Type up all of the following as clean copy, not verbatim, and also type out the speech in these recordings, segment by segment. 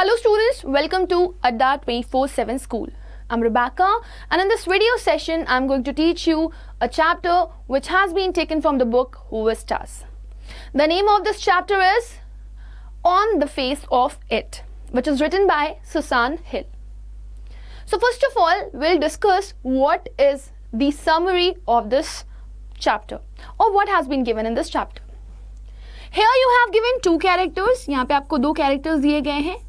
Hello students, welcome to Adda 24/7 School. I'm Rebecca and in this video session I'm going to teach you a chapter which has been taken from the book Who is Stars. The name of this chapter is On the Face of It, which is written by Susan Hill. So first of all, we'll discuss what is the summary of this chapter or what has been given in this chapter. Here you have given two characters. यहाँ पे आपको दो characters दिए गए हैं.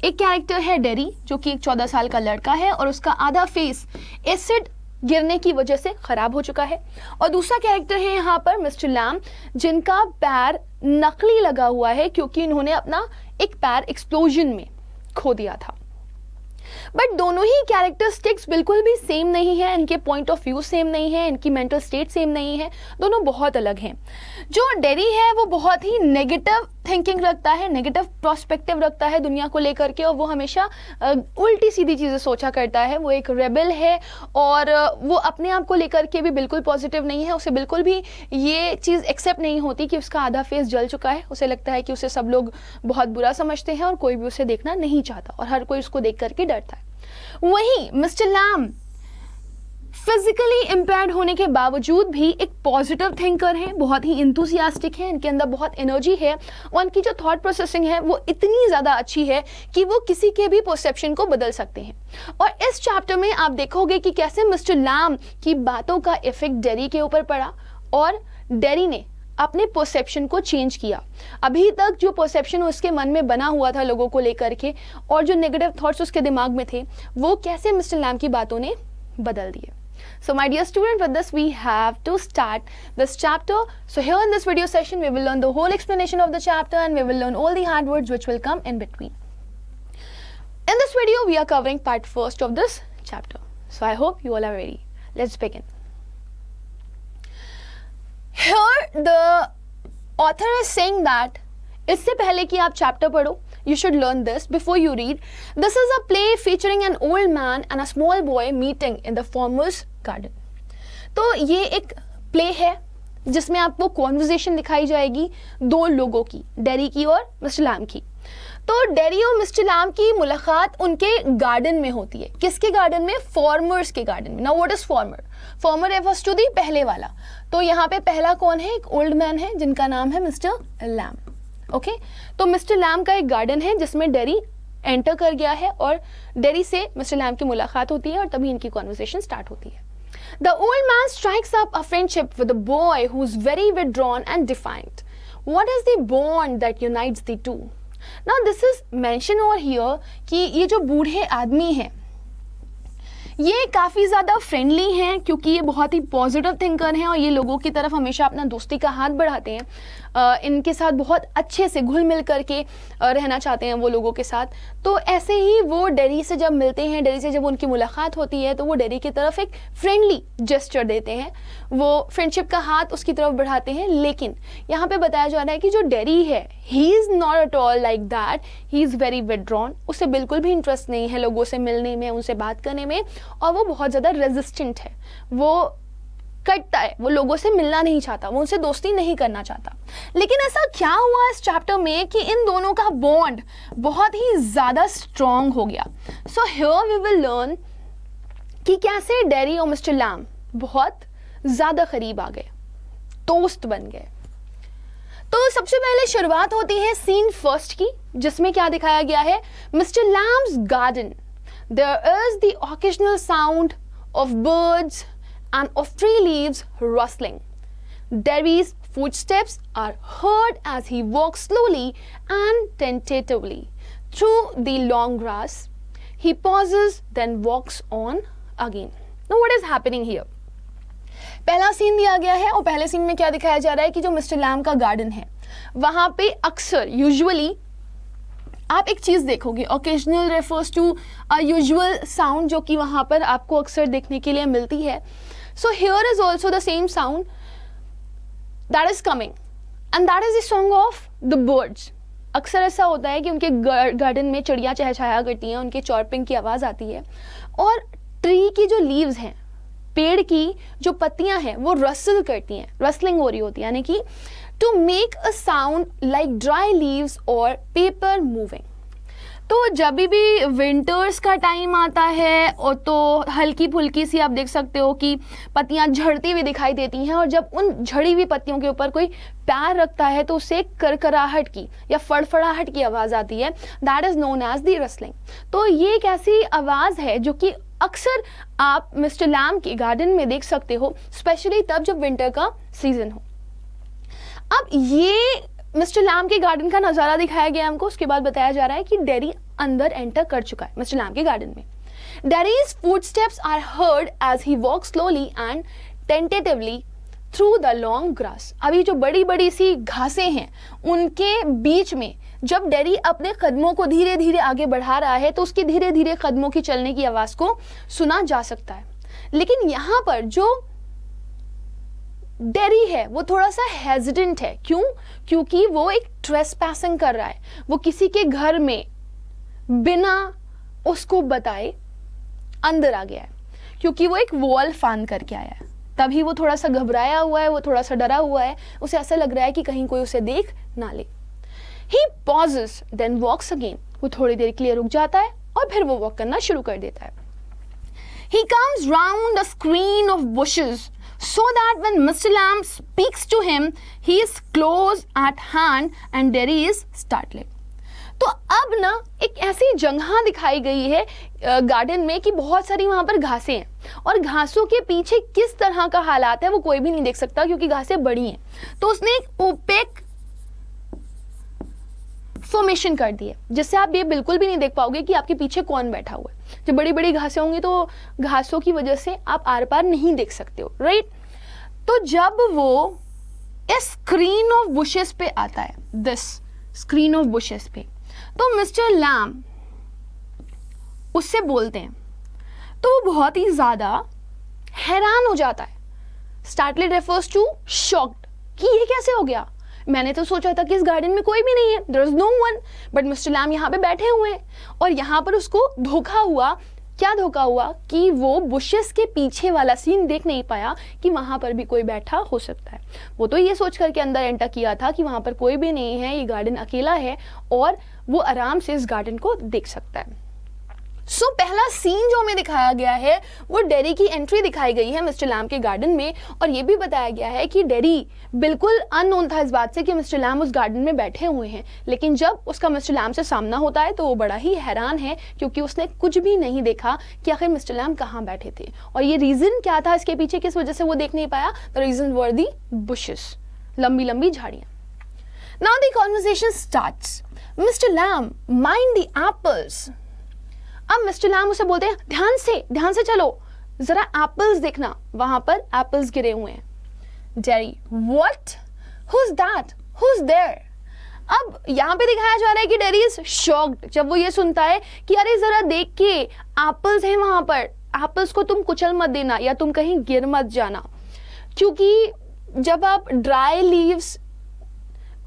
एक character है dairy जो कि एक 14 साल का लड़का है और उसका आधा फेस एसिड गिरने की वजह से खराब हो चुका है, और दूसरा कैरेक्टर है यहाँ पर मिस्टर लैम जिनका पैर नकली लगा हुआ है क्योंकि इन्होंने अपना एक पैर एक्सप्लोजन में खो दिया था. बट दोनों ही कैरेक्टरिस्टिक्स बिल्कुल भी सेम नहीं है, इनके पॉइंट ऑफ व्यू सेम नहीं है, इनकी मेंटल स्टेट सेम नहीं है, दोनों बहुत अलग हैं. जो डेरी है वो बहुत ही नेगेटिव थिंकिंग रखता है, नेगेटिव प्रोस्पेक्टिव रखता है दुनिया को लेकर के, और वो हमेशा उल्टी सीधी चीज़ें सोचा करता है. वो एक रेबल है और वो अपने आप को लेकर के भी बिल्कुल पॉजिटिव नहीं है. उसे बिल्कुल भी ये चीज़ एक्सेप्ट नहीं होती कि उसका आधा फेस जल चुका है. उसे लगता है कि उसे सब लोग बहुत बुरा समझते हैं और कोई भी उसे देखना नहीं चाहता और हर कोई उसको देख करके डरता है. वहीं मिस्टर लैम फिजिकली इम्पेयर्ड होने के बावजूद भी एक पॉजिटिव थिंकर हैं, बहुत ही इंथुसियास्टिक हैं, इनके अंदर बहुत एनर्जी है और इनकी जो थॉट प्रोसेसिंग है वो इतनी ज़्यादा अच्छी है कि वो किसी के भी परसेप्शन को बदल सकते हैं. और इस चैप्टर में आप देखोगे कि कैसे मिस्टर लैम की बातों का इफेक्ट डेरी के ऊपर पड़ा और डेरी ने अपने परसेप्शन को चेंज किया. अभी तक जो परसेप्शन उसके मन में बना हुआ था लोगों को लेकर के और जो नेगेटिव थॉट्स उसके दिमाग में थे वो कैसे मिस्टर लैम की बातों ने बदल दिए. So my dear student, with this we have to start this chapter. So here in this video session we will learn the whole explanation of the chapter and we will learn all the hard words which will come in between. In this video we are covering part first of this chapter. So I hope you all are ready. Let's begin. Here the author is saying that इससे पहले कि आप chapter पढ़ो you should learn this before you read. This is a play featuring an old man and a small boy meeting in the farmer's garden. तो ये एक play है जिसमें आपको कॉन्वर्जेशन दिखाई जाएगी दो लोगों की, डेरी की और मिस्टर लैम की. तो डेरी और मिस्टर लैम की मुलाकात उनके गार्डन में होती है. किसके गार्डन में? फार्मर्स के गार्डन में. Now what is farmer? Farmer refers to the पहले वाला. तो यहाँ पे पहला कौन है? एक ओल्ड मैन है जिनका नाम है मिस्टर लैम. ओके तो मिस्टर लैम का एक गार्डन है जिसमें डेरी एंटर कर गया है और डेरी से मिस्टर लैम की मुलाकात होती है और तभी इनकी कॉन्वर्सेशन स्टार्ट होती है. The old man strikes up a friendship with a boy who is very withdrawn and defiant. What is the bond that unites the two? Now this is mention over here कि ये जो बूढ़े आदमी हैं ये काफ़ी ज़्यादा फ्रेंडली हैं क्योंकि ये बहुत ही पॉजिटिव थिंकर हैं और ये लोगों की तरफ हमेशा अपना दोस्ती का हाथ बढ़ाते हैं. इनके साथ बहुत अच्छे से घुल मिल करके रहना चाहते हैं वो लोगों के साथ. तो ऐसे ही वो डेरी से जब मिलते हैं, डेरी से जब उनकी मुलाकात होती है तो वो डेरी की तरफ एक फ्रेंडली जेस्चर देते हैं, वो फ्रेंडशिप का हाथ उसकी तरफ बढ़ाते हैं. लेकिन यहाँ पे बताया जा रहा है कि जो डेरी है he is not at all like that. He is very withdrawn. उसे बिल्कुल भी इंटरेस्ट नहीं है लोगों से मिलने में, उनसे बात करने में, और वो बहुत ज़्यादा रेजिस्टेंट है. वो कटता है, वो लोगों से मिलना नहीं चाहता, वो उनसे दोस्ती नहीं करना चाहता. लेकिन ऐसा क्या हुआ इस चैप्टर में कि इन दोनों का बॉन्ड बहुत ही ज़्यादा स्ट्रॉन्ग हो गया. So here we will learn कि कैसे डेरी और मिस्टर लैम बहुत ज़्यादा करीब आ गए, दोस्त बन गए. तो सबसे पहले शुरुआत होती है सीन फर्स्ट की जिसमें क्या दिखाया गया है? Mister Lamb's garden. There is the occasional sound of birds and of tree leaves rustling. Derry's footsteps are heard as he walks slowly and tentatively through the long grass. He pauses, then walks on again. Now what is happening here? पहला scene दिया गया है और पहले scene में क्या दिखाया जा रहा है कि जो मिस्टर लैम का गार्डन है वहाँ पे अक्सर यूजुअली आप एक चीज़ देखोगे, occasional refers to a usual sound जो कि वहाँ पर आपको अक्सर देखने के लिए मिलती है. So here is also the same sound that is coming and that is the song of the birds. अक्सर ऐसा होता है कि उनके गार्डन में चिड़िया चहचहाया करती हैं, उनके चॉर्पिंग की आवाज़ आती है और ट्री की जो लीव्स हैं, पेड़ की जो पत्तियां हैं वो रसल करती हैं, रसलिंग हो रही होती है, यानी कि to make a sound like dry leaves और पेपर मूविंग. तो जब भी विंटर्स का टाइम आता है और तो हल्की फुल्की सी आप देख सकते हो कि पत्तियां झड़ती हुई दिखाई देती हैं, और जब उन झड़ी हुई पत्तियों के ऊपर कोई पैर रखता है तो उससे करकराहट की या फड़फड़ाहट की आवाज़ आती है, that is known as the rustling. तो ये एक ऐसी आवाज़ है जो कि अक्सर आप मिस्टर लैम के गार्डन में देख सकते हो, स्पेशली तब जब विंटर का सीजन हो। अब ये मिस्टर लैम के गार्डन का नज़ारा दिखाया गया हमको। उसके बाद बताया जा रहा है कि डेरी अंदर एंटर कर चुका है मिस्टर लैम के गार्डन में। Derry's footsteps are heard as he walk slowly and tentatively through the long grass. अभी जो बड़ी बड़ी सी घासें हैं उनके बीच में जब डेरी अपने कदमों को धीरे धीरे आगे बढ़ा रहा है तो उसकी धीरे धीरे कदमों की चलने की आवाज़ को सुना जा सकता है। लेकिन यहाँ पर जो डेरी है वो थोड़ा सा हेजिडेंट है। क्यों? क्योंकि वो एक ट्रेसपैसिंग कर रहा है, वो किसी के घर में बिना उसको बताए अंदर आ गया है, क्योंकि वो एक वॉल फान करके आया है। तभी वो थोड़ा सा घबराया हुआ है, वो थोड़ा सा डरा हुआ है, उसे ऐसा लग रहा है कि कहीं कोई उसे देख ना ले। He pauses, then walks again. वो थोड़ी देर के लिए रुक जाता है और फिर वो वॉक करना शुरू कर देता है। He comes round a screen of bushes so that when Mr. Lamb speaks to him, he is close at hand and Derry is startled. तो अब ना एक ऐसी जगह दिखाई गई है गार्डन में कि बहुत सारी वहाँ पर घासें हैं और घासों के पीछे किस तरह का हालात है वो कोई भी नहीं देख सकता क्योंकि घासें बड़ी हैं। तो उसने एक ओपेक फॉर्मेशन कर दी है जिससे आप ये बिल्कुल भी नहीं देख पाओगे कि आपके पीछे कौन बैठा हुआ है। जब बड़ी बड़ी घासें होंगी तो घासों की वजह से आप आर पार नहीं देख सकते हो, राइट। तो जब वो इस स्क्रीन ऑफ बुशेस पे आता है, दिस स्क्रीन ऑफ बुशेस पे, तो मिस्टर लैम उससे बोलते हैं तो वो बहुत ही ज्यादा हैरान हो जाता है। स्टार्टलेड रेफर्स टू शॉक्ड कि ये कैसे हो गया, मैंने तो सोचा था कि इस गार्डन में कोई भी नहीं है, there is no one, but Mister Lamb यहाँ पे बैठे हुए हैं। और यहाँ पर उसको धोखा हुआ। क्या धोखा हुआ कि वो बुशेस के पीछे वाला सीन देख नहीं पाया कि वहां पर भी कोई बैठा हो सकता है। वो तो ये सोच करके अंदर एंटर किया था कि वहां पर कोई भी नहीं है, ये गार्डन अकेला है और वो आराम से इस गार्डन को देख सकता है। सो पहला सीन जो हमें दिखाया गया है वो डेरी की एंट्री दिखाई गई है मिस्टर लैम के गार्डन में, और ये भी बताया गया है कि डेरी बिल्कुल अननोन था इस बात से कि मिस्टर लैम उस गार्डन में बैठे हुए हैं। लेकिन जब उसका मिस्टर लैम से सामना होता है तो वो बड़ा ही हैरान है क्योंकि उसने कुछ भी नहीं देखा कि आखिर मिस्टर लैम कहाँ बैठे थे और ये रीजन क्या था इसके पीछे, किस वजह से वो देख नहीं पाया। The reason were the bushes, लंबी लंबी झाड़ियां। Now the conversation starts. Mister Lamb, mind the apples. अब मिस्टर लैम उसे बोलते हैं ध्यान से चलो, जरा एप्पल्स देखना, वहां पर एप्पल्स गिरे हुए हैं। Derry, what, who's that, who's there. अब यहाँ पे दिखाया जा रहा है कि डेरी इज शॉक्ड जब वो ये सुनता है कि अरे जरा देख के एप्पल्स हैं वहां पर, एप्पल्स को तुम कुचल मत देना या तुम कहीं गिर मत जाना, क्योंकि जब आप ड्राई लीव्स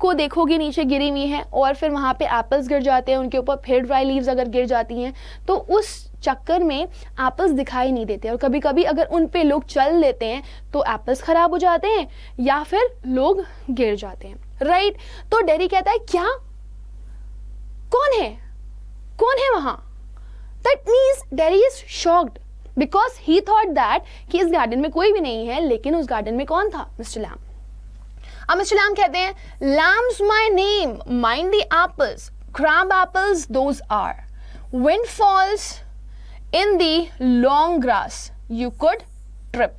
को देखोगे नीचे गिरी हुई हैं और फिर वहाँ पे एप्पल्स गिर जाते हैं, उनके ऊपर फिर ड्राई लीव्स अगर गिर जाती हैं तो उस चक्कर में एप्पल्स दिखाई नहीं देते और कभी कभी अगर उन पे लोग चल लेते हैं तो एप्पल्स खराब हो जाते हैं या फिर लोग गिर जाते हैं, राइट। तो डेरी कहता है क्या, कौन है वहां। That means dairy is shocked because he thought that कि इस गार्डन में कोई भी नहीं है, लेकिन उस गार्डन में कौन था, मिस्टर लैम। अब मिस्टर लैम कहते हैं Lamb's my name, mind the apples, crab apples those are, windfalls in the long grass, you could trip.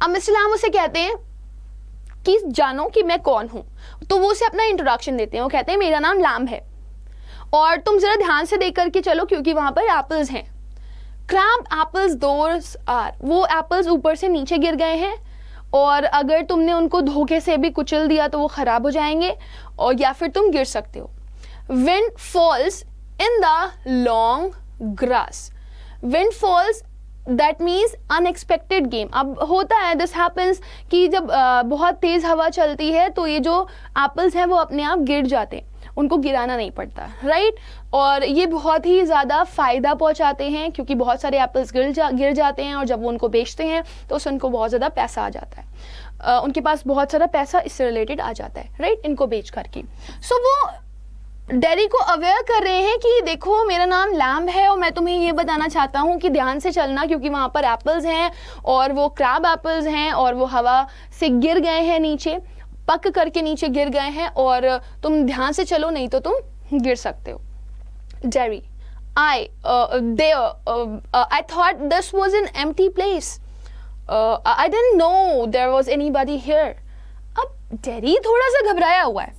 अब मिस्टर लैम उसे कहते हैं कि जानो कि मैं कौन हूं, तो वो उसे अपना इंट्रोडक्शन देते हैं। वो कहते हैं मेरा नाम लैम है और तुम जरा ध्यान से देख करके चलो क्योंकि वहां पर एप्पल्स हैं। क्रैब एप्पल्स दोज आर, वो एप्पल्स ऊपर से नीचे गिर गए हैं और अगर तुमने उनको धोखे से भी कुचल दिया तो वो खराब हो जाएंगे और या फिर तुम गिर सकते हो। Windfalls in the long grass, windfalls that means unexpected game. अब होता है, दिस हैपन्स कि जब बहुत तेज हवा चलती है तो ये जो एप्पल्स हैं वो अपने आप गिर जाते हैं, उनको गिराना नहीं पड़ता, राइट। और ये बहुत ही ज़्यादा फ़ायदा पहुंचाते हैं क्योंकि बहुत सारे एप्पल्स गिर जाते हैं और जब वो उनको बेचते हैं तो उससे उनको बहुत ज़्यादा पैसा आ जाता है, उनके पास बहुत सारा पैसा इससे रिलेटेड आ जाता है, राइट, इनको बेच करके। सो वो डेरी को अवेयर कर रहे हैं कि देखो मेरा नाम लैम्ब है और मैं तुम्हें ये बताना चाहता हूँ कि ध्यान से चलना, क्योंकि वहाँ पर एप्पल्स हैं और वो क्रैब एप्पल्स हैं और वो हवा से गिर गए हैं नीचे, पक करके नीचे गिर गए हैं, और तुम ध्यान से चलो नहीं तो तुम गिर सकते हो. Dairy, I thought this was an empty place. I didn't know there was anybody here. अब डेरी थोड़ा सा घबराया हुआ है.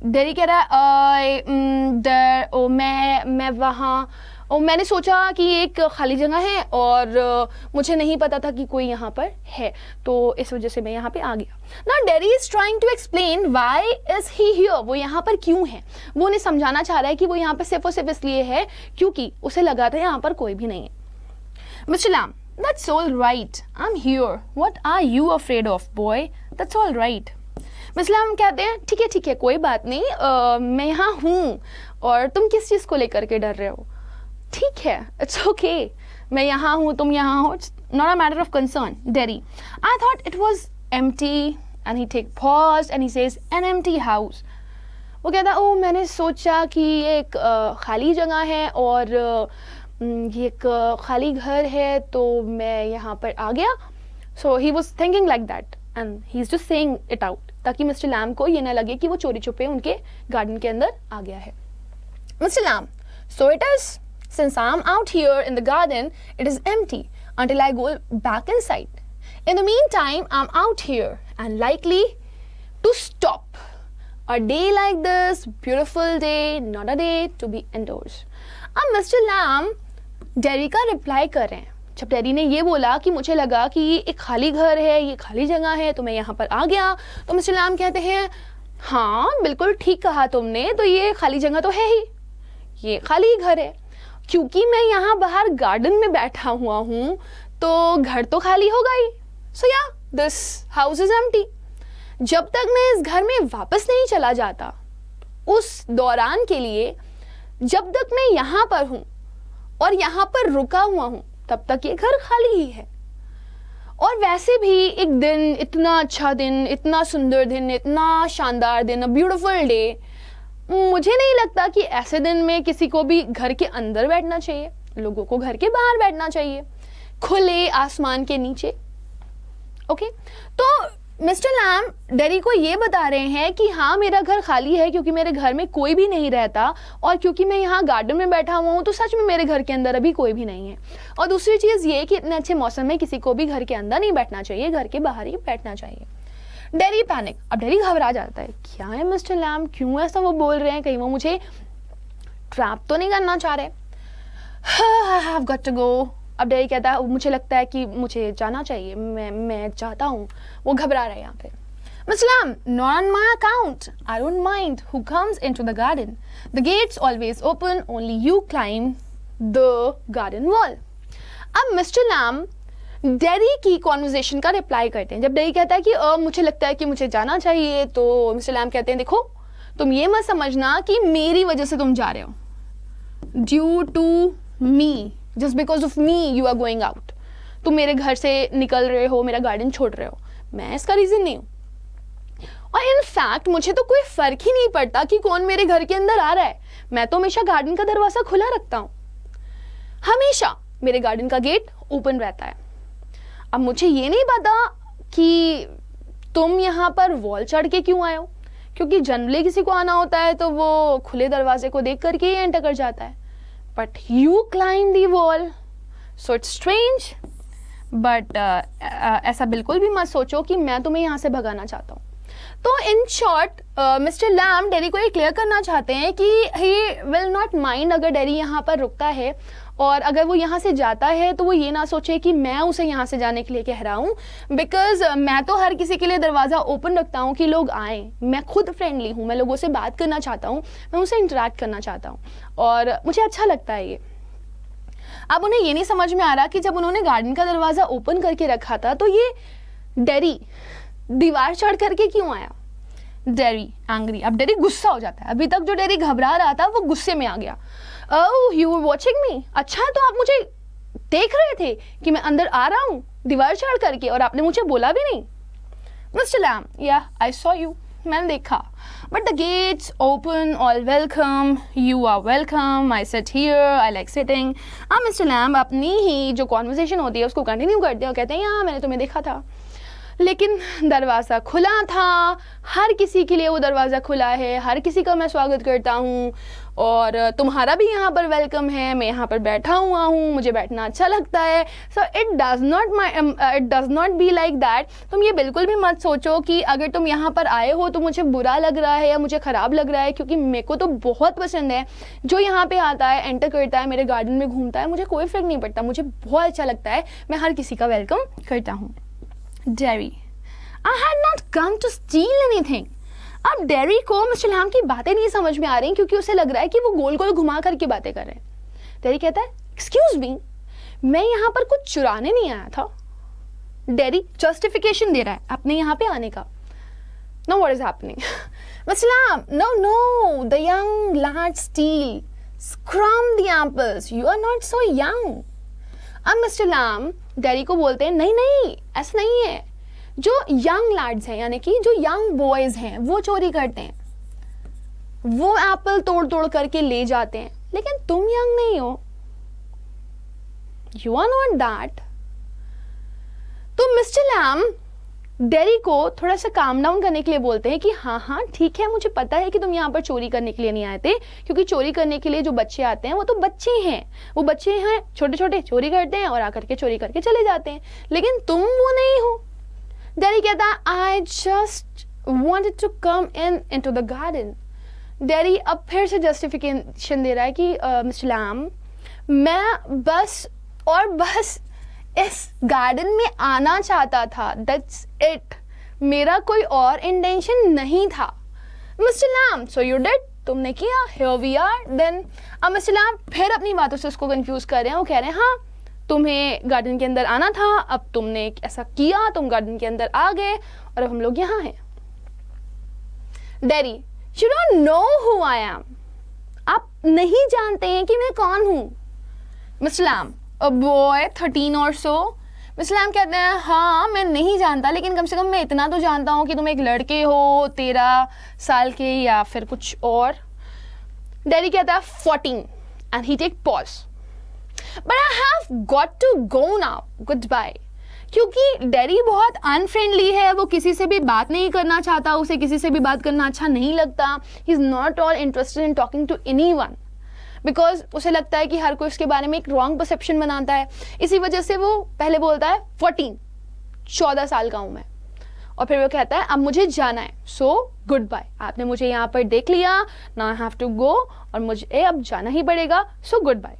डेरी कह रहा है मैं वहाँ, मैंने सोचा कि एक खाली जगह है और मुझे नहीं पता था कि कोई यहाँ पर है, तो इस वजह से मैं यहाँ पे आ गया. ना Derry is trying to explain why is he here, वो यहाँ पर क्यों है. वो उन्हें समझाना चाह रहा है कि वो यहाँ पर सिर्फ और सिर्फ इसलिए है क्योंकि उसे लगा था यहाँ पर कोई भी नहीं है. Mister Lamb, that's all right, I am here, what are you afraid of boy, that's all right. Mister Lamb कहते हैं ठीक है कोई बात नहीं, मैं यहाँ हूँ और तुम किस चीज़ को लेकर के डर रहे हो. ठीक है, इट्स ओके, मैं यहाँ हूँ तुम यहाँ हो, it's not a matter of concern. Derry, I thought it was empty, and he take pause and he says an empty house. वो कहता है मैंने सोचा कि ये एक खाली जगह है और ये एक खाली घर है, तो मैं यहाँ पर आ गया. So he was thinking like that and he is just saying it out, ताकि मिस्टर लैम्ब को ये ना लगे कि वो चोरी छुपे उनके गार्डन के अंदर आ गया है. Mister lamb, so it is, since I'm out here in the garden, it is empty until I go back inside. In the meantime, I'm out here and likely to stop. A day like this, beautiful day, not a day to be indoors. अब Mister Lamb dairy का reply कर रहे हैं. जब dairy ने ये बोला कि मुझे लगा कि ये एक खाली घर है, ये खाली जगह है, तो मैं यहाँ पर आ गया, तो मिस्टर लैम्ब कहते हैं हाँ बिल्कुल ठीक कहा तुमने, तो ये खाली जगह तो है ही, ये खाली घर है. क्योंकि मैं यहाँ बाहर गार्डन में बैठा हुआ हूँ तो घर तो खाली होगा ही. सो या दिस हाउस इज एम्प्टी. जब तक मैं इस घर में वापस नहीं चला जाता, उस दौरान के लिए जब तक मैं यहाँ पर हूँ और यहाँ पर रुका हुआ हूँ, तब तक ये घर खाली ही है. और वैसे भी एक दिन, इतना अच्छा दिन, इतना सुंदर दिन, इतना शानदार दिन, अ ब्यूटिफुल डे, मुझे नहीं लगता कि ऐसे दिन में किसी को भी घर के अंदर बैठना चाहिए. लोगों को घर के बाहर बैठना चाहिए, खुले आसमान के नीचे. ओके, तो मिस्टर लैम्ब डेरी को ये बता रहे हैं कि हाँ मेरा घर खाली है क्योंकि मेरे घर में कोई भी नहीं रहता, और क्योंकि मैं यहाँ गार्डन में बैठा हुआ हूँ तो सच में मेरे घर के अंदर अभी कोई भी नहीं है. और दूसरी चीज़ ये कि इतने अच्छे मौसम में किसी को भी घर के अंदर नहीं बैठना चाहिए, घर के बाहर ही बैठना चाहिए. Dairy panic. अब डेरी घबरा जाता है, क्या है मिस्टर लैम्ब, क्यों ऐसा वो बोल रहे हैं, कहीं वो मुझे ट्रैप तो नहीं करना चाह रहे. I have got to go. अब डेरी कहता है मुझे लगता है कि मुझे जाना चाहिए, मैं चाहता हूँ. वो घबरा रहे हैं यहाँ पे. Mister lamb, not on my account, I don't mind who comes into the garden, the gates always open, only you climb the garden wall. अब मिस्टर लैम्ब डेरी की कॉन्वर्जेशन का रिप्लाई करते हैं. जब डेरी कहता है कि मुझे लगता है कि मुझे जाना चाहिए, तो मिस्टर लैम्ब कहते हैं देखो तुम ये मत समझना कि मेरी वजह से तुम जा रहे हो, due to me, just because of me you are going out. तुम मेरे घर से निकल रहे हो, मेरा गार्डन छोड़ रहे हो, मैं इसका रीज़न नहीं हूँ. और इन फैक्ट मुझे तो कोई फ़र्क ही नहीं पड़ता कि कौन मेरे घर के अंदर आ रहा है. मैं तो हमेशा गार्डन का दरवाज़ा खुला रखता हूँ, हमेशा मेरे गार्डन का गेट ओपन रहता है. अब मुझे ये नहीं पता कि तुम यहाँ पर वॉल चढ़ के क्यों आए हो, क्योंकि जनरली किसी को आना होता है तो वो खुले दरवाजे को देख करके ही एंटर कर जाता है. But you climb the wall, so it's strange. But ऐसा बिल्कुल भी मत सोचो कि मैं तुम्हें यहाँ से भगाना चाहता हूँ. तो in short mister Lamb Derry को ये क्लियर करना चाहते हैं कि ही विल नॉट माइंड अगर डेरी यहाँ पर रुकता है, और अगर वो यहाँ से जाता है तो वो ये ना सोचे कि मैं उसे यहाँ से जाने के लिए कह रहा हूँ, बिकॉज मैं तो हर किसी के लिए दरवाज़ा ओपन रखता हूँ कि लोग आएँ. मैं खुद फ्रेंडली हूँ, मैं लोगों से बात करना चाहता हूँ, मैं उनसे इंटरेक्ट करना चाहता हूँ और मुझे अच्छा लगता है ये. अब उन्हें ये नहीं समझ में आ रहा कि जब उन्होंने गार्डन का दरवाज़ा ओपन करके रखा था तो ये डेरी दीवार चढ़ करके क्यों आया. Dairy angry. अब डेरी गुस्सा हो जाता है. अभी तक जो डेरी घबरा रहा था वो गुस्से में आ गया. ओह यू वर वॉचिंग मी, अच्छा तो आप मुझे देख रहे थे कि मैं अंदर आ रहा हूँ दीवार चढ़ करके, और आपने मुझे बोला भी नहीं. मिस्टर लैम्ब, या आई सॉ यू, मैंने देखा, but the gate's open, all welcome, you are welcome, I sit here, I like sitting. अब मिस्टर लैम्ब अपनी ही जो कॉन्वर्सेशन होती है उसको कंटिन्यू करते हैं और कहते हैं यहाँ मैंने तुम्हें देखा था, लेकिन दरवाज़ा खुला था, हर किसी के लिए वो दरवाज़ा खुला है, हर किसी का मैं स्वागत करता हूँ और तुम्हारा भी यहाँ पर वेलकम है, मैं यहाँ पर बैठा हुआ हूँ, मुझे बैठना अच्छा लगता है। So it does not be like that. तुम ये बिल्कुल भी मत सोचो कि अगर तुम यहाँ पर आए हो तो मुझे बुरा लग रहा है या मुझे ख़राब लग रहा है, क्योंकि मेरे को तो बहुत पसंद है जो यहाँ पे आता है, एंटर करता है, मेरे गार्डन में घूमता है, मुझे कोई फ़र्क नहीं पड़ता, मुझे बहुत अच्छा लगता है, मैं हर किसी का वेलकम करता हूँ। Dairy, I had not come to steal anything। अब डेरी को मिस्टर लैम्ब की बातें नहीं समझ में आ रही क्योंकि उसे लग रहा है कि वो गोल गोल घुमा करके बातें कर रहे हैं। डेरी कहता है एक्सक्यूज मी, मैं यहाँ पर कुछ चुराने नहीं आया था। डेरी जस्टिफिकेशन दे रहा है अपने यहाँ पे आने का। No, what is happening? Mister Lamb, no, the young lad steal, scrump the apples, you are not so young. अब मिस्टर लैम्ब डेरी को बोलते हैं नहीं, ऐसा नहीं है, जो यंग लैड्स हैं यानी कि जो यंग बॉयज हैं वो चोरी करते हैं, वो एप्पल तोड़ तोड़ करके ले जाते हैं, लेकिन तुम यंग नहीं हो, यू आर नॉट दैट। तो मिस्टर लैम्ब डेरी को थोड़ा सा काम डाउन करने के लिए बोलते हैं कि हाँ ठीक है, मुझे पता है कि तुम यहाँ पर चोरी करने के लिए नहीं आए थे, क्योंकि चोरी करने के लिए जो बच्चे आते हैं वो तो बच्चे हैं, वो बच्चे हैं छोटे छोटे, चोरी करते हैं और आकर के चोरी करके चले जाते हैं, लेकिन तुम वो नहीं हो। डेरी कहता है I just wanted to come into the garden. Derry अब फिर से जस्टिफिकेशन दे रहा है कि मिस्टर लैम्ब, मैं बस और बस इस गार्डन में आना चाहता था, दैट्स इट, मेरा कोई और इंटेंशन नहीं था। Mister lamb, so you did, तुमने किया, हियर वी आर देन। अब मिस्टर लैम्ब फिर अपनी बातों से उसको कंफ्यूज कर रहे हैं, वो कह रहे हैं हाँ तुम्हें गार्डन के अंदर आना था, अब तुमने ऐसा किया, तुम गार्डन के अंदर आ गए और अब हम लोग यहाँ हैं। Dairy, you don't know who I am, आप नहीं जानते हैं कि मैं कौन हूँ। मिस्टर लैम्ब, अ बॉय 13 और सो। मिस्टर लैम्ब कहते हैं हाँ मैं नहीं जानता, लेकिन कम से कम मैं इतना तो जानता हूँ कि तुम एक लड़के हो 13 साल के या फिर कुछ और। डेरी कहता है 14 and he take pause, but I have got to go now, good bye. क्योंकि डेरी बहुत अनफ्रेंडली है, वो किसी से भी बात नहीं करना चाहता, उसे किसी से भी बात करना अच्छा नहीं लगता, he is not all interested in talking to anyone, because उसे लगता है कि हर कोई उसके बारे में एक रॉन्ग परसेप्शन बनाता है। इसी वजह से वो पहले बोलता है 14 साल का हूँ मैं, और फिर वो कहता है अब मुझे जाना है, सो गुड बाय, आपने मुझे यहाँ पर देख लिया, now I have to go, और मुझे अब जाना ही पड़ेगा, so good bye.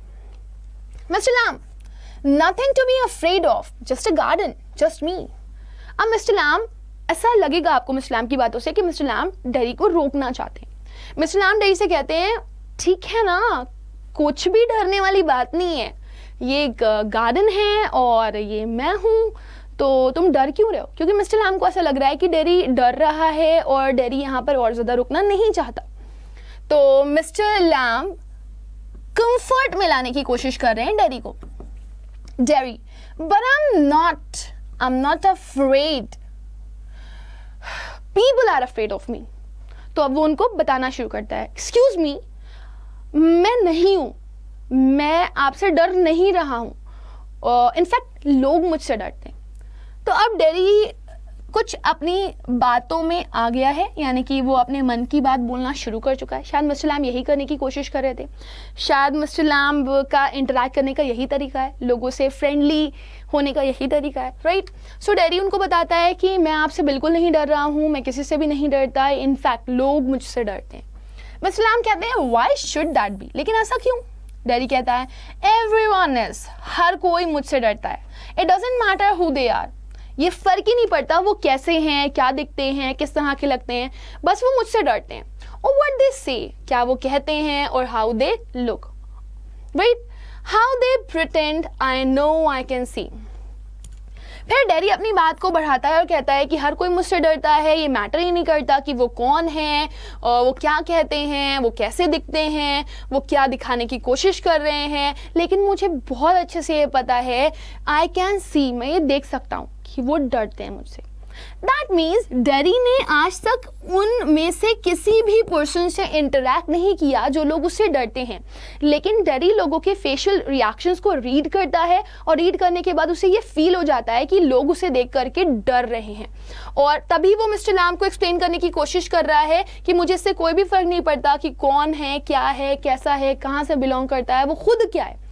Mister Lamb, nothing to be afraid of, just a garden, just me। अब मिस्टर लैम्ब, ऐसा लगेगा आपको मिस्टर लैम्ब की बातों से कि मिस्टर लैम्ब डेरी को रोकना चाहते हैं। मिस्टर लैम्ब डेरी से कहते हैं ठीक है ना, कुछ भी डरने वाली बात नहीं है, ये एक गार्डन है और ये मैं हूँ, तो तुम डर क्यों रहे हो? क्योंकि मिस्टर लैम्ब को ऐसा लग रहा है कि डेरी डर रहा है और डेरी यहाँ पर और ज़्यादा रुकना नहीं चाहता। तो मिस्टर लैम्ब कंफर्ट में लाने की कोशिश कर रहे हैं डेरी को। Dairy, but I'm not afraid, people are afraid of me। तो अब वो उनको बताना शुरू करता है एक्सक्यूज मी, मैं नहीं हूँ, मैं आपसे डर नहीं रहा हूँ, इनफैक्ट लोग मुझसे डरते हैं। तो अब डेरी कुछ अपनी बातों में आ गया है, यानी कि वो अपने मन की बात बोलना शुरू कर चुका है। शायद मिस्टर लैम्ब यही करने की कोशिश कर रहे थे, शायद मिस्टर लैम्ब का इंटरैक्ट करने का यही तरीका है, लोगों से फ्रेंडली होने का यही तरीका है, राइट। सो डेरी उनको बताता है कि मैं आपसे बिल्कुल नहीं डर रहा हूँ, मैं किसी से भी नहीं डरता, इनफैक्ट लोग मुझसे डरते हैं। मिस्टर लैम्ब कहते हैं वाई शुड दैट बी, लेकिन ऐसा क्यों? डेरी कहता है एवरीवन इज, हर कोई मुझसे डरता है, it doesn't matter who they are, ये फर्क ही नहीं पड़ता वो कैसे हैं, क्या दिखते हैं, किस तरह के लगते हैं, बस वो मुझसे डरते हैं। और व्हाट दे से, क्या वो कहते हैं, और how they look, right, how they pretend, I know I can see. फिर डेरी अपनी बात को बढ़ाता है और कहता है कि हर कोई मुझसे डरता है, ये मैटर ही नहीं करता कि वो कौन है, वो क्या कहते हैं, वो कैसे दिखते हैं, वो क्या दिखाने की कोशिश कर रहे हैं, लेकिन मुझे बहुत अच्छे से ये पता है, आई कैन सी, मैं ये देख सकता हूँ कि वो डरते हैं मुझसे। दैट मीन्स डैडी ने आज तक उन में से किसी भी पर्सन से इंटरेक्ट नहीं किया जो लोग उससे डरते हैं, लेकिन डैडी लोगों के फेशियल रिएक्शंस को रीड करता है और रीड करने के बाद उसे ये फील हो जाता है कि लोग उसे देख करके डर रहे हैं, और तभी वो मिस्टर लैम को एक्सप्लेन करने की कोशिश कर रहा है कि मुझे इससे कोई भी फर्क नहीं पड़ता कि कौन है, क्या है, कैसा है, कहाँ से बिलोंग करता है, वो खुद क्या है,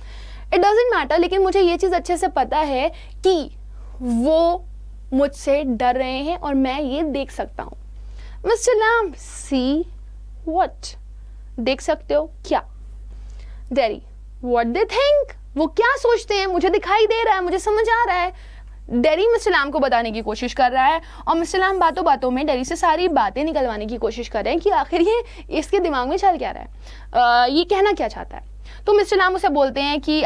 इट डजेंट मैटर, लेकिन मुझे ये चीज़ अच्छे से पता है कि वो मुझसे डर रहे हैं और मैं ये देख सकता हूँ। मिस्टर लैम, सी व्हाट, देख सकते हो क्या? डैडी, व्हाट दे थिंक, वो क्या सोचते हैं, मुझे दिखाई दे रहा है, मुझे समझ आ रहा है। डैडी मिस्टर लैम को बताने की कोशिश कर रहा है और मिस्टर लैम बातों बातों में डैडी से सारी बातें निकलवाने की कोशिश कर रहे हैं कि आखिर ये इसके दिमाग में चल क्या रहा है, ये कहना क्या चाहता है। तो मिस्टर लैम उसे बोलते हैं कि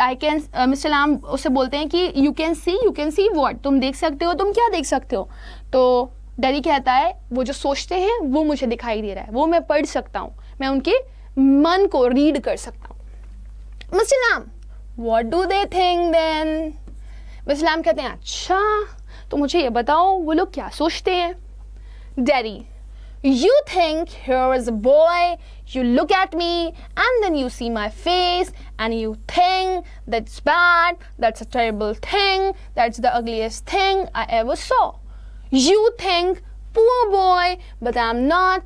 मिस्टर लैम उसे बोलते हैं कि यू कैन सी व्हाट, तुम देख सकते हो, तुम क्या देख सकते हो? तो डैडी कहता है वो जो सोचते हैं वो मुझे दिखाई दे रहा है, वो मैं पढ़ सकता हूँ, मैं उनके मन को रीड कर सकता हूँ। Mister Lamb, what do they think then? Mister lamb कहते हैं अच्छा, तो मुझे ये बताओ वो लोग क्या सोचते हैं? Daddy, you think here is a boy, you look at me and then you see my face and you think that's bad, that's a terrible thing, that's the ugliest thing I ever saw. You think poor boy, but I'm not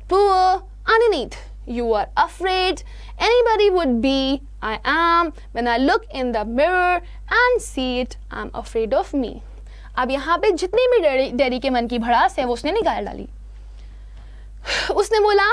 poor. Underneath you are afraid. Anybody would be, I am. When I look in the mirror and see it, I'm afraid of me. अब यहाँ पे जितनी भी daddy के मन की भड़ास है वो उसने निकाल डाली। उसने बोला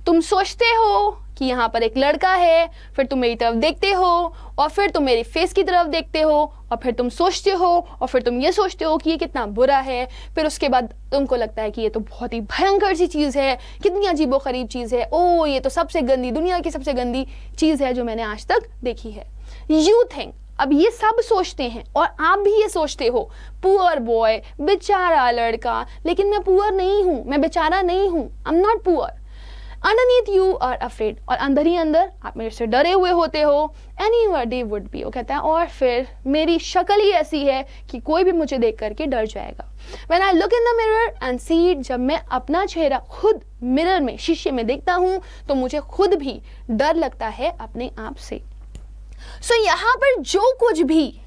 तुम सोचते हो कि यहाँ पर एक लड़का है, फिर तुम मेरी तरफ देखते हो और फिर तुम मेरी फेस की तरफ देखते हो और फिर तुम सोचते हो और फिर तुम ये सोचते हो कि ये कितना बुरा है, फिर उसके बाद तुमको लगता है कि ये तो बहुत ही भयंकर सी चीज़ है, कितनी अजीबोगरीब चीज़ है, ओ ये तो सबसे गंदी, दुनिया की सबसे गंदी चीज़ है जो मैंने आज तक देखी है। यू थिंक, अब ये सब सोचते हैं और आप भी ये सोचते हो पुअर बॉय, बेचारा लड़का, लेकिन मैं पुअर नहीं हूँ, मैं बेचारा नहीं हूँ, I am not poor. Underneath you are afraid, और अंदर ही अंदर आप मेरे से डरे हुए होते हो। एनीबॉडी वुड बी, वो कहता है और फिर मेरी शक्ल ही ऐसी है कि कोई भी मुझे देख करके डर जाएगा। When I look in the mirror and see it, जब मैं अपना चेहरा खुद मिरर में, शीशे में देखता हूँ तो मुझे खुद भी डर लगता है अपने आप से। सो यहाँ पर जो कुछ भी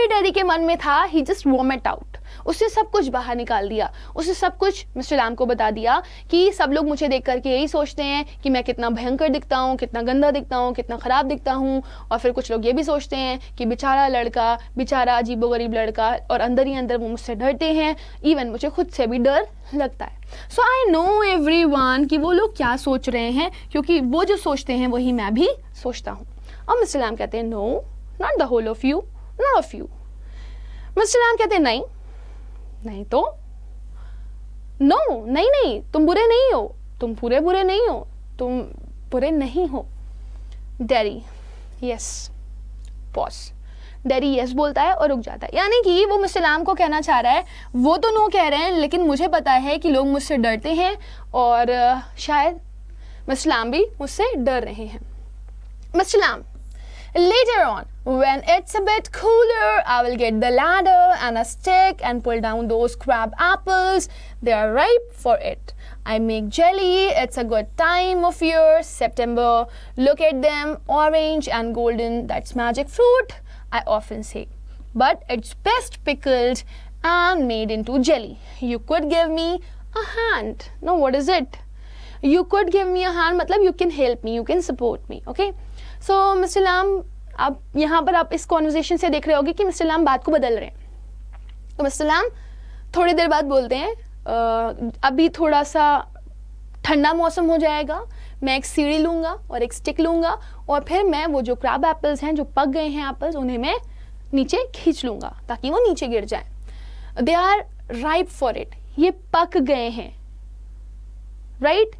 डैडी के मन में था, ही जस्ट वॉमिट आउट, उसने सब कुछ बाहर निकाल दिया, उसने सब कुछ मिस्टर लैम को बता दिया कि सब लोग मुझे देख करके यही सोचते हैं कि मैं कितना भयंकर दिखता हूँ, कितना गंदा दिखता हूँ, कितना ख़राब दिखता हूँ, और फिर कुछ लोग ये भी सोचते हैं कि बेचारा लड़का, बेचारा अजीबोगरीब लड़का, और अंदर ही अंदर वो मुझसे डरते हैं, इवन मुझे खुद से भी डर लगता है। सो आई नो एवरीवन कि वो लोग क्या सोच रहे हैं, क्योंकि वो जो सोचते हैं वही मैं भी सोचता हूँ। और मिस्टर लैम कहते हैं no, not the whole of you, not of you. Mister lamb कहते हैं नहीं तो नो, नहीं, तुम बुरे नहीं हो, तुम पूरे बुरे नहीं हो, तुम बुरे नहीं हो। Daddy yes, pause. Daddy yes बोलता है और रुक जाता है, यानी कि वो मिस्टर लैम को कहना चाह रहा है वो तो नो कह रहे हैं, लेकिन मुझे पता है कि लोग मुझसे डरते हैं और शायद मिस्टर लैम भी मुझसे डर रहे हैं। Mr. Lamb, later on, when it's a bit cooler, I will get the ladder and a stick and pull down those crab apples. They are ripe for it. I make jelly. It's a good time of year, September. Look at them, orange and golden. That's magic fruit, I often say. But it's best pickled and made into jelly. You could give me a hand. No, what is it? You could give me a hand, मतलब you can help me, you can support me, okay? So mister Lam, आप यहाँ पर आप इस conversation से देख रहे होगे कि मिस्टर लैम बात को बदल रहे हैं। तो मिस्टर लैम थोड़ी देर बाद बोलते हैं अभी थोड़ा सा ठंडा मौसम हो जाएगा, मैं एक सीढ़ी लूँगा और एक स्टिक लूँगा और फिर मैं वो जो क्रैब एप्पल्स हैं, जो पक गए हैं एप्पल्स, उन्हें मैं नीचे खींच लूँगा ताकि वो नीचे गिर जाए। They are ripe for it, ये पक गए हैं, राइट?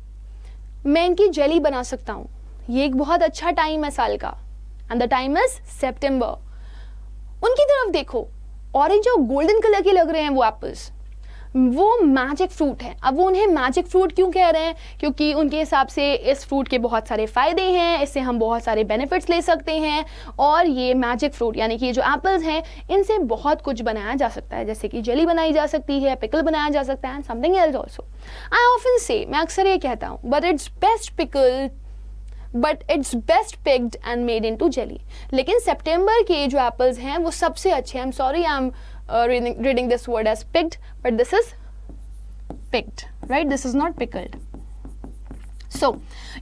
मैं इनकी जेली बना सकता हूँ। ये एक बहुत अच्छा टाइम है साल का, एंड द टाइम इज सितंबर। उनकी तरफ देखो, ऑरेंज और गोल्डन कलर के लग रहे हैं वो एप्पल्स। वो मैजिक फ्रूट है। अब वो उन्हें मैजिक फ्रूट क्यों कह रहे हैं? क्योंकि उनके हिसाब से इस फ्रूट के बहुत सारे फ़ायदे हैं, इससे हम बहुत सारे बेनिफिट्स ले सकते हैं, और ये मैजिक फ्रूट यानी कि ये जो एप्पल्स हैं इनसे बहुत कुछ बनाया जा सकता है, जैसे कि जेली बनाई जा सकती है, पिकल बनाया जा सकता है, and something else also. I often से, मैं अक्सर ये कहता हूँ, but it's best picked and made into jelly. लेकिन सितंबर के जो एप्पल्स हैं वो सबसे अच्छे हैं। I am sorry, I am reading this word as picked, but this is picked, right? This is not pickled. So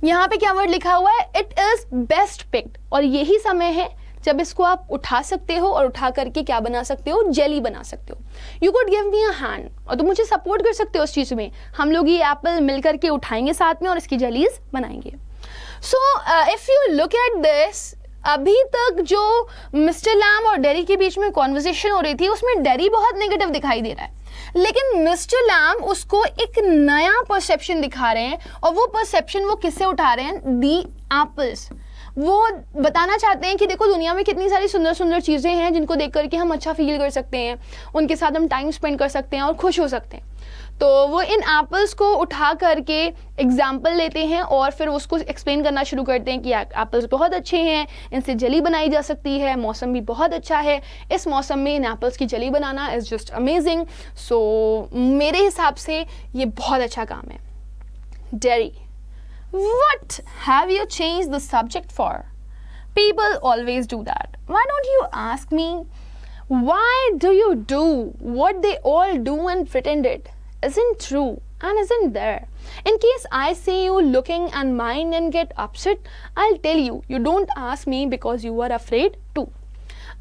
यहाँ पे क्या वर्ड लिखा हुआ है? It is best picked, और यही समय है जब इसको आप उठा सकते हो और उठा करके क्या बना सकते हो? जेली बना सकते हो। You could give me a hand, और तुम मुझे सपोर्ट कर सकते हो उस चीज़ में। हम लोग ये एप्पल मिल करके उठाएंगे साथ में और इसकी जेलीज बनाएंगे। So if you look at this, अभी तक जो मिस्टर लैम और डेरी के बीच में कॉन्वर्सेशन हो रही थी उसमें डेरी बहुत नेगेटिव दिखाई दे रहा है, लेकिन मिस्टर लैम उसको एक नया परसेप्शन दिखा रहे हैं, और वो परसेप्शन वो किससे उठा रहे हैं? दी एप्पल्स। वो बताना चाहते हैं कि देखो दुनिया में कितनी सारी सुंदर सुंदर चीज़ें हैं जिनको देख करके हम अच्छा फील कर सकते हैं, उनके साथ हम टाइम स्पेंड कर सकते हैं और खुश हो सकते हैं। तो वो इन एप्पल्स को उठा करके एग्जाम्पल लेते हैं और फिर उसको एक्सप्लेन करना शुरू करते हैं कि एप्पल्स बहुत अच्छे हैं, इनसे जली बनाई जा सकती है, मौसम भी बहुत अच्छा है, इस मौसम में इन एप्पल्स की जली बनाना इज़ जस्ट अमेजिंग। सो मेरे हिसाब से ये बहुत अच्छा काम है। Dairy, what have you changed the subject for? People always do that. Why don't you ask me? Why do you do what they all do and pretend it isn't true and isn't there? In case I see you looking and mind and get upset, I'll tell you, you don't ask me because you are afraid to.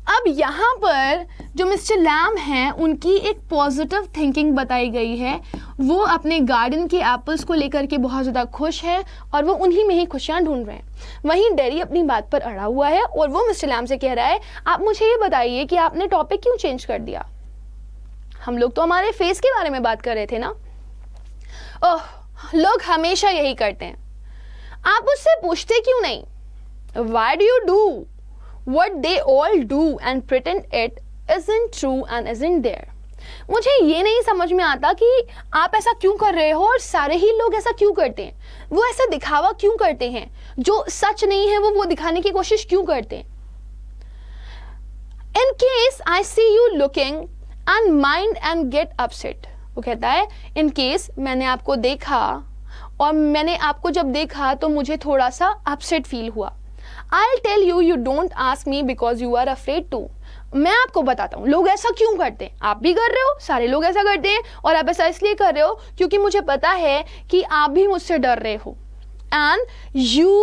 अब यहाँ पर जो Mr Lam हैं उनकी एक positive thinking बताई गई है। वो अपने गार्डन के एप्पल्स को लेकर के बहुत ज़्यादा खुश हैं और वो उन्हीं में ही खुशियाँ ढूंढ रहे हैं। वहीं डेरी अपनी बात पर अड़ा हुआ है और वो मिस्टर लैम से कह रहा है, आप मुझे ये बताइए कि आपने टॉपिक क्यों चेंज कर दिया? हम लोग तो हमारे फेस के बारे में बात कर रहे थे ना। ओह, लोग हमेशा यही करते हैं। आप उससे पूछते क्यों नहीं? Why do you do what they all do and pretend it isn't true and isn't there? मुझे ये नहीं समझ में आता कि आप ऐसा क्यों कर रहे हो और सारे ही लोग ऐसा क्यों करते हैं। वो ऐसा दिखावा क्यों करते हैं? जो सच नहीं है वो दिखाने की कोशिश क्यों करते हैं? In case I see you looking and mind and get upset, वो कहता है इन केस मैंने आपको देखा और मैंने आपको जब देखा तो मुझे थोड़ा सा अपसेट फील हुआ। I'll tell you, you don't ask me because you are afraid to. मैं आपको बताता हूँ लोग ऐसा क्यों करते हैं। आप भी कर रहे हो, सारे लोग ऐसा करते हैं, और आप ऐसा इसलिए कर रहे हो क्योंकि मुझे पता है कि आप भी मुझसे डर रहे हो। And you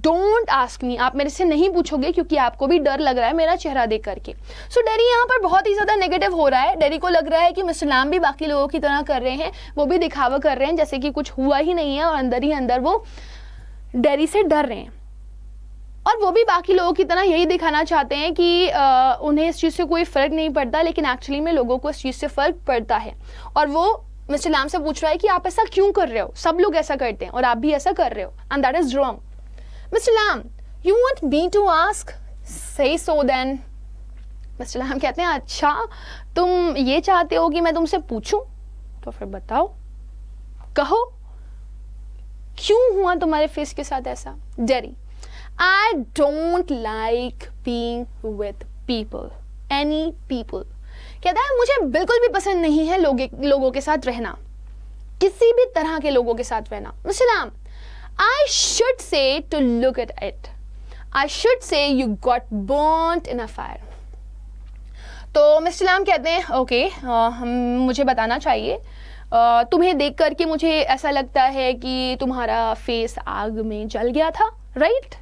don't ask me, आप मेरे से नहीं पूछोगे क्योंकि आपको भी डर लग रहा है मेरा चेहरा देख करके। सो डेरी यहाँ पर बहुत ही ज़्यादा नेगेटिव हो रहा है। डेरी को लग रहा है कि मिस्टर लैम भी बाकी लोगों की तरह कर रहे हैं, वो भी दिखावा कर रहे हैं जैसे कि कुछ हुआ ही नहीं है और अंदर ही अंदर वो डेरी से डर रहे हैं। और वो भी बाकी लोगों की तरह यही दिखाना चाहते हैं कि उन्हें इस चीज़ से कोई फ़र्क नहीं पड़ता, लेकिन एक्चुअली में लोगों को इस चीज़ से फ़र्क पड़ता है। और वो मिस्टर लैम से पूछ रहा है कि आप ऐसा क्यों कर रहे हो? सब लोग ऐसा करते हैं और आप भी ऐसा कर रहे हो, and that is wrong. Mister Lam, you want me to ask? Say so then. Mister lamb कहते हैं, अच्छा तुम ये चाहते हो कि मैं तुमसे पूछूं? तो फिर बताओ, कहो क्यों हुआ तुम्हारे फेस के साथ ऐसा? Dairy, I don't like being with people, any people. कहता है मुझे बिल्कुल भी पसंद नहीं है लोगों के साथ रहना, किसी भी तरह के लोगों के साथ रहना। Mister Lam, I should say to look at it. I should say you got burnt in a fire. तो मिस्टर लैम कहते हैं ओके, मुझे बताना चाहिए, तुम्हें देख करके मुझे ऐसा लगता है कि तुम्हारा फेस आग में जल गया था, राइट?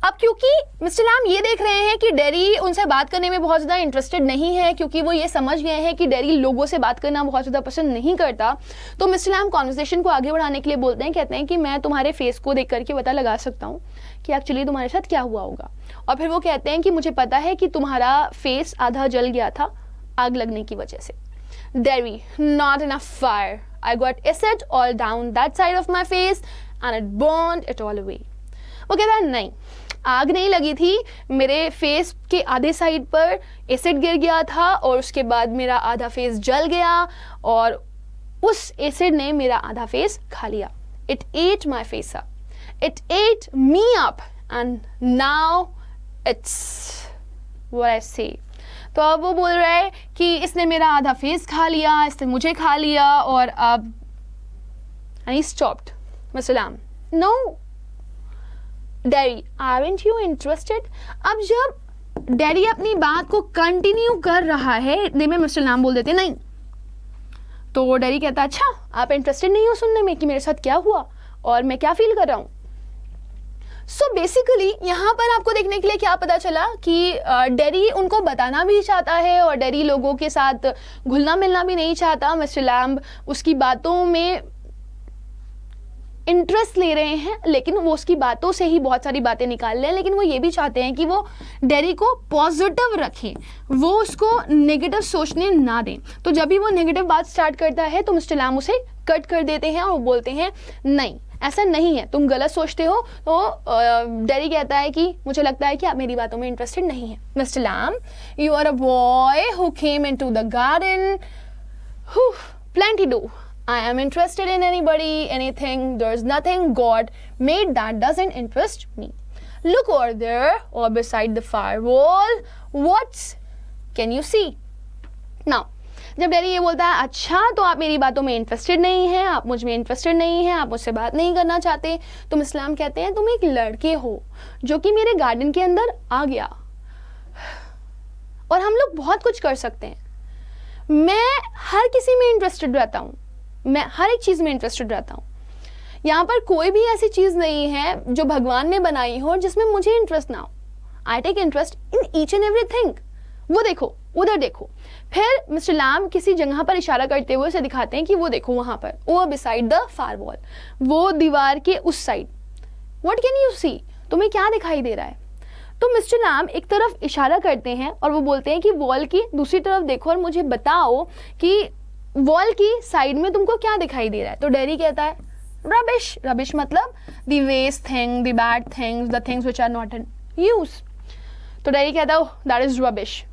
अब क्योंकि मिस्टर लैम ये देख रहे हैं कि डेरी उनसे बात करने में बहुत ज़्यादा इंटरेस्टेड नहीं है, क्योंकि वो ये समझ गए हैं कि डेरी लोगों से बात करना बहुत ज़्यादा पसंद नहीं करता, तो मिस्टर लैम कॉन्वर्सेशन को आगे बढ़ाने के लिए बोलते हैं, कहते हैं कि मैं तुम्हारे फेस को देख करके पता लगा सकता हूँ कि एक्चुअली तुम्हारे साथ क्या हुआ होगा। और फिर वो कहते हैं कि मुझे पता है कि तुम्हारा फेस आधा जल गया था आग लगने की वजह से। Dairy, not in a fire, I got acid all down that side of my face and it burned it all away. वो कहता है नहीं, आग नहीं लगी थी, मेरे फेस के आधे साइड पर एसिड गिर गया था और उसके बाद मेरा आधा फेस जल गया और उस एसिड ने मेरा आधा फेस खा लिया. It at my face up, it at me up and now it's what I से. तो अब वो बोल रहा है कि इसने मेरा आधा फेस खा लिया, इसने मुझे खा लिया और अब and he stopped. Mr. Lamb, no, Daddy, aren't you interested? अब जब डैडी अपनी बात को कंटिन्यू कर रहा है इतने में मिस्टर लैम बोल देते नहीं. तो डैडी कहता अच्छा आप इंटरेस्टेड नहीं हो सुनने में कि मेरे साथ क्या हुआ और मैं क्या फील कर रहा हूँ. सो बेसिकली यहाँ पर आपको देखने के लिए क्या पता चला कि डैडी उनको बताना भी चाहता है और डैडी लोगों के साथ घुलना मिलना भी नहीं चाहता. मिस्टर लैम्ब उसकी बातों में इंटरेस्ट ले रहे हैं लेकिन वो उसकी बातों से ही बहुत सारी बातें निकाल रहे हैं, लेकिन वो ये भी चाहते हैं कि वो डैडी को पॉजिटिव रखें, वो उसको नेगेटिव सोचने ना दें. तो जब भी वो नेगेटिव बात स्टार्ट करता है तो मिस्टर लैम उसे कट कर देते हैं और वो बोलते हैं नहीं ऐसा नहीं है, तुम गलत सोचते हो. तो डैडी कहता है कि मुझे लगता है कि आप मेरी बातों में इंटरेस्टेड नहीं है. Mister Lam, you are a boy who came into the garden, plenty do. I am interested in anybody, anything. There's nothing God made that doesn't interest me. Look over there or beside the firewall. What can you see? Now, जब daddy ये बोलता है अच्छा तो आप मेरी बातों में इंटरेस्टेड नहीं हैं, आप मुझ में इंटरेस्टेड नहीं हैं, आप मुझसे बात नहीं करना चाहते, तो इस्लाम कहते हैं तुम एक लड़के हो जो कि मेरे गार्डन के अंदर आ गया और हम लोग बहुत कुछ कर सकते हैं. मैं हर किसी में इंटरेस्टेड रहता हूँ, मैं हर एक चीज़ में इंटरेस्टेड रहता हूँ. यहाँ पर कोई भी ऐसी चीज़ नहीं है जो भगवान ने बनाई हो जिसमें मुझे इंटरेस्ट ना हो. I take interest in each and everything. वो देखो, उधर देखो. फिर मिस्टर लैम किसी जगह पर इशारा करते हुए उसे दिखाते हैं कि वो देखो वहाँ पर, वो बिसाइड द फायरवॉल, वो दीवार के उस side. What can you see? तुम्हें क्या दिखाई दे रहा है? तो मिस्टर लैम एक तरफ इशारा करते हैं और वो बोलते हैं कि वॉल की दूसरी तरफ देखो और मुझे बताओ कि वॉल की साइड में तुमको क्या दिखाई दे रहा है. तो डैडी कहता है रबिश. रबिश मतलब the waste thing, the bad things, the things which are not in use. तो डैडी कहता है ओह दैट इज रबिश,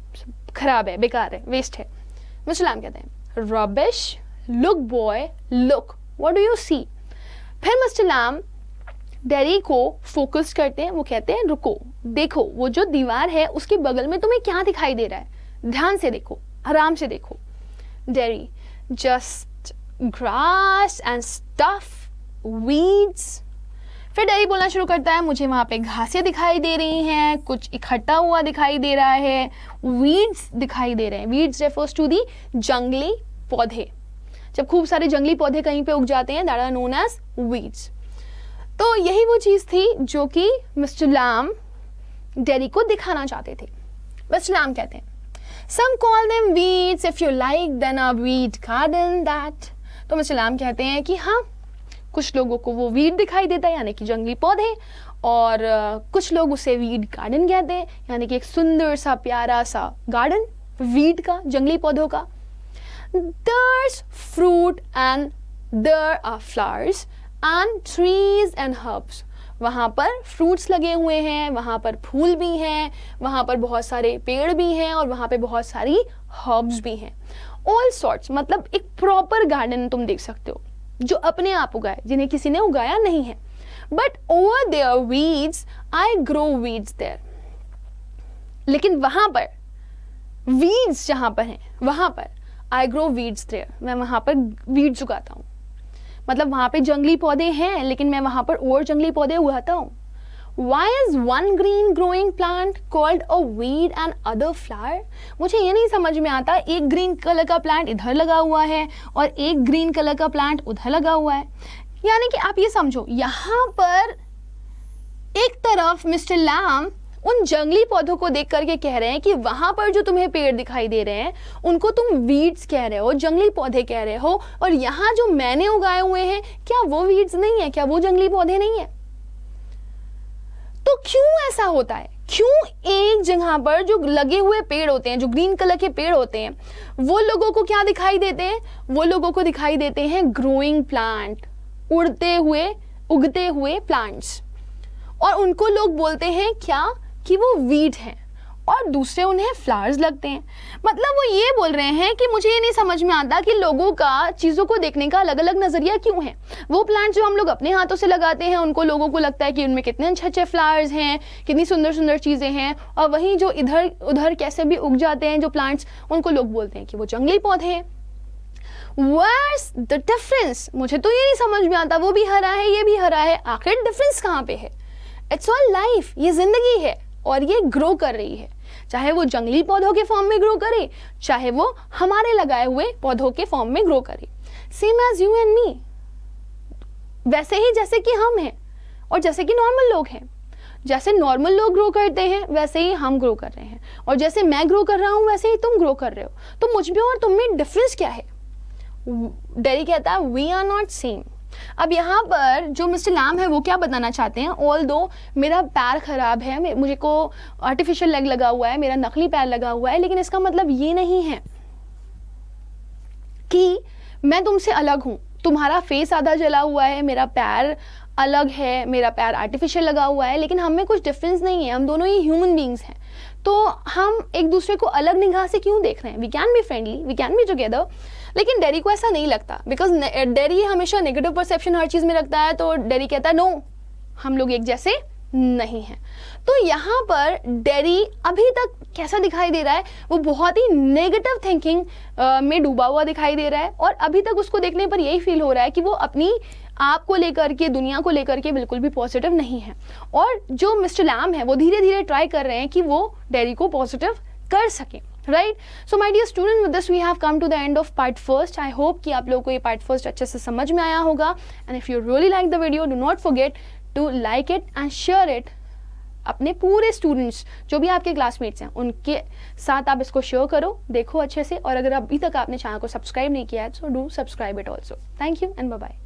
खराब है, बेकार है, वेस्ट है. मिस्टर लैम कहते हैं rubbish, look boy look, what do you see? फिर मिस्टर लैम डैडी को फोकस करते हैं, वो कहते हैं रुको, देखो वो जो दीवार है उसके बगल में तुम्हें क्या दिखाई दे रहा है, ध्यान से देखो, आराम से देखो. Daddy just grass and stuff, weeds. फिर डैडी बोलना शुरू करता है मुझे वहाँ पे घासें दिखाई दे रही हैं, कुछ इकट्ठा हुआ दिखाई दे रहा है, weeds दिखाई दे रहे हैं. weeds refers to the जंगली पौधे. जब खूब सारे जंगली पौधे कहीं पे उग जाते हैं that are known as weeds. तो यही वो चीज़ थी जो कि मिस्टर लैम डैडी को दिखाना चाहते थे. मिस्टर लैम कहते हैं Some call them weeds. If you like, then a weed garden that. तो मिस्टर लैम कहते हैं कि हाँ कुछ लोगों को वो वीड दिखाई देता है यानी कि जंगली पौधे, और कुछ लोग उसे वीड गार्डन कहते हैं यानी कि एक सुंदर सा प्यारा सा गार्डन वीड का, जंगली पौधों का. There's fruit and there are flowers and trees and herbs. वहाँ पर फ्रूट्स लगे हुए हैं, वहाँ पर फूल भी हैं, वहाँ पर बहुत सारे पेड़ भी हैं और वहाँ पे बहुत सारी हर्ब्स भी हैं. ऑल सॉर्ट्स मतलब एक प्रॉपर गार्डन तुम देख सकते हो जो अपने आप उगाए, जिन्हें किसी ने उगाया नहीं है. But over there weeds I grow weeds there. लेकिन वहाँ पर वीड्स जहाँ पर हैं वहाँ पर आई ग्रो वीड्स देयर, मैं वहाँ पर वीड्स उगाता हूँ. मतलब वहाँ पे जंगली पौधे हैं लेकिन मैं वहाँ पर और जंगली पौधे उगाता हूँ. Why is one green growing plant called a weed and other flower? मुझे ये नहीं समझ में आता, एक ग्रीन कलर का प्लांट इधर लगा हुआ है और एक ग्रीन कलर का प्लांट उधर लगा हुआ है. यानी कि आप ये समझो यहाँ पर एक तरफ मिस्टर लैम उन जंगली पौधों को देख करके कह रहे हैं कि वहां पर जो तुम्हें पेड़ दिखाई दे रहे हैं उनको तुम वीड्स कह रहे हो, जंगली पौधे कह रहे हो, और यहाँ जो मैंने उगाए हुए हैं क्या वो वीड्स नहीं है, क्या वो जंगली पौधे नहीं है? तो क्यों ऐसा होता है? क्यों एक जगह पर जो लगे हुए पेड़ होते हैं, जो ग्रीन कलर के पेड़ होते हैं, वो लोगों को क्या दिखाई देते हैं? वो लोगों को दिखाई देते हैं ग्रोइंग प्लांट, उड़ते हुए उगते हुए प्लांट्स. और उनको लोग बोलते हैं क्या, कि वो वीड हैं, और दूसरे उन्हें फ्लावर्स लगते हैं। मतलब वो ये बोल रहे हैं कि मुझे ये नहीं समझ में आता कि लोगों का चीज़ों को देखने का अलग अलग नज़रिया क्यों है। वो प्लांट जो हम लोग अपने हाथों से लगाते हैं उनको लोगों को लगता है कि उनमें कितने अच्छे अच्छे फ्लावर्स हैं, कितनी सुंदर सुंदर चीज़ें हैं, और वहीं जो इधर उधर कैसे भी उग जाते हैं जो प्लांट्स, उनको लोग बोलते हैं कि वो जंगली पौधे हैं। Where's the difference? मुझे तो ये नहीं समझ में आता, वो भी हरा है ये भी हरा है, आखिर डिफरेंस कहाँ पे है? इट्स ऑल लाइफ, ये जिंदगी है और ये ग्रो कर रही है, चाहे वो जंगली पौधों के फॉर्म में ग्रो करे, चाहे वो हमारे लगाए हुए पौधों के फॉर्म में ग्रो करे। Same as you and me, वैसे ही जैसे कि हम हैं और जैसे कि नॉर्मल लोग हैं। जैसे नॉर्मल लोग ग्रो करते हैं वैसे ही हम ग्रो कर रहे हैं, और जैसे मैं ग्रो कर रहा हूँ वैसे ही तुम ग्रो कर रहे हो। तो मुझ में और तुम में डिफरेंस क्या है? डेरी कहता है वी आर नॉट सेम। अब यहाँ पर जो मिस्टर लैम है वो क्या बताना चाहते हैं, ऑल दो मेरा पैर खराब है, मुझे को आर्टिफिशियल लेग लगा हुआ है, मेरा नकली पैर लगा हुआ है, लेकिन इसका मतलब ये नहीं है कि मैं तुमसे अलग हूँ। तुम्हारा फेस आधा जला हुआ है, मेरा पैर अलग है, मेरा पैर आर्टिफिशियल लगा हुआ है, लेकिन हम में कुछ डिफरेंस नहीं है, हम दोनों ही ह्यूमन बींग्स हैं। तो हम एक दूसरे को अलग निगाह से क्यों देख रहे हैं? We can be friendly, we can be together. लेकिन डेरी को ऐसा नहीं लगता, बिकॉज डेरी हमेशा नेगेटिव परसेप्शन हर चीज़ में रखता है। तो डेरी कहता है नो, हम लोग एक जैसे नहीं हैं। तो यहाँ पर डेरी अभी तक कैसा दिखाई दे रहा है, वो बहुत ही नेगेटिव थिंकिंग में डूबा हुआ दिखाई दे रहा है, और अभी तक उसको देखने पर यही फील हो रहा है कि वो अपनी आप को लेकर के, दुनिया को लेकर के बिल्कुल भी पॉजिटिव नहीं है। और जो मिस्टर लैम है वो धीरे धीरे ट्राई कर रहे हैं कि वो डेरी को पॉजिटिव कर सकें, right. So my dear student, with this we have come to the end of part first. I hope कि आप लोगों को ये पार्ट फर्स्ट अच्छे से समझ में आया होगा। And if you really like the video, do not forget to like it and share it अपने पूरे स्टूडेंट्स जो भी आपके क्लासमेट्स हैं उनके साथ आप इसको शेयर करो, देखो अच्छे से। और अगर अभी तक आपने चैनल को सब्सक्राइब नहीं किया है, so do subscribe it also. Thank you and bye bye.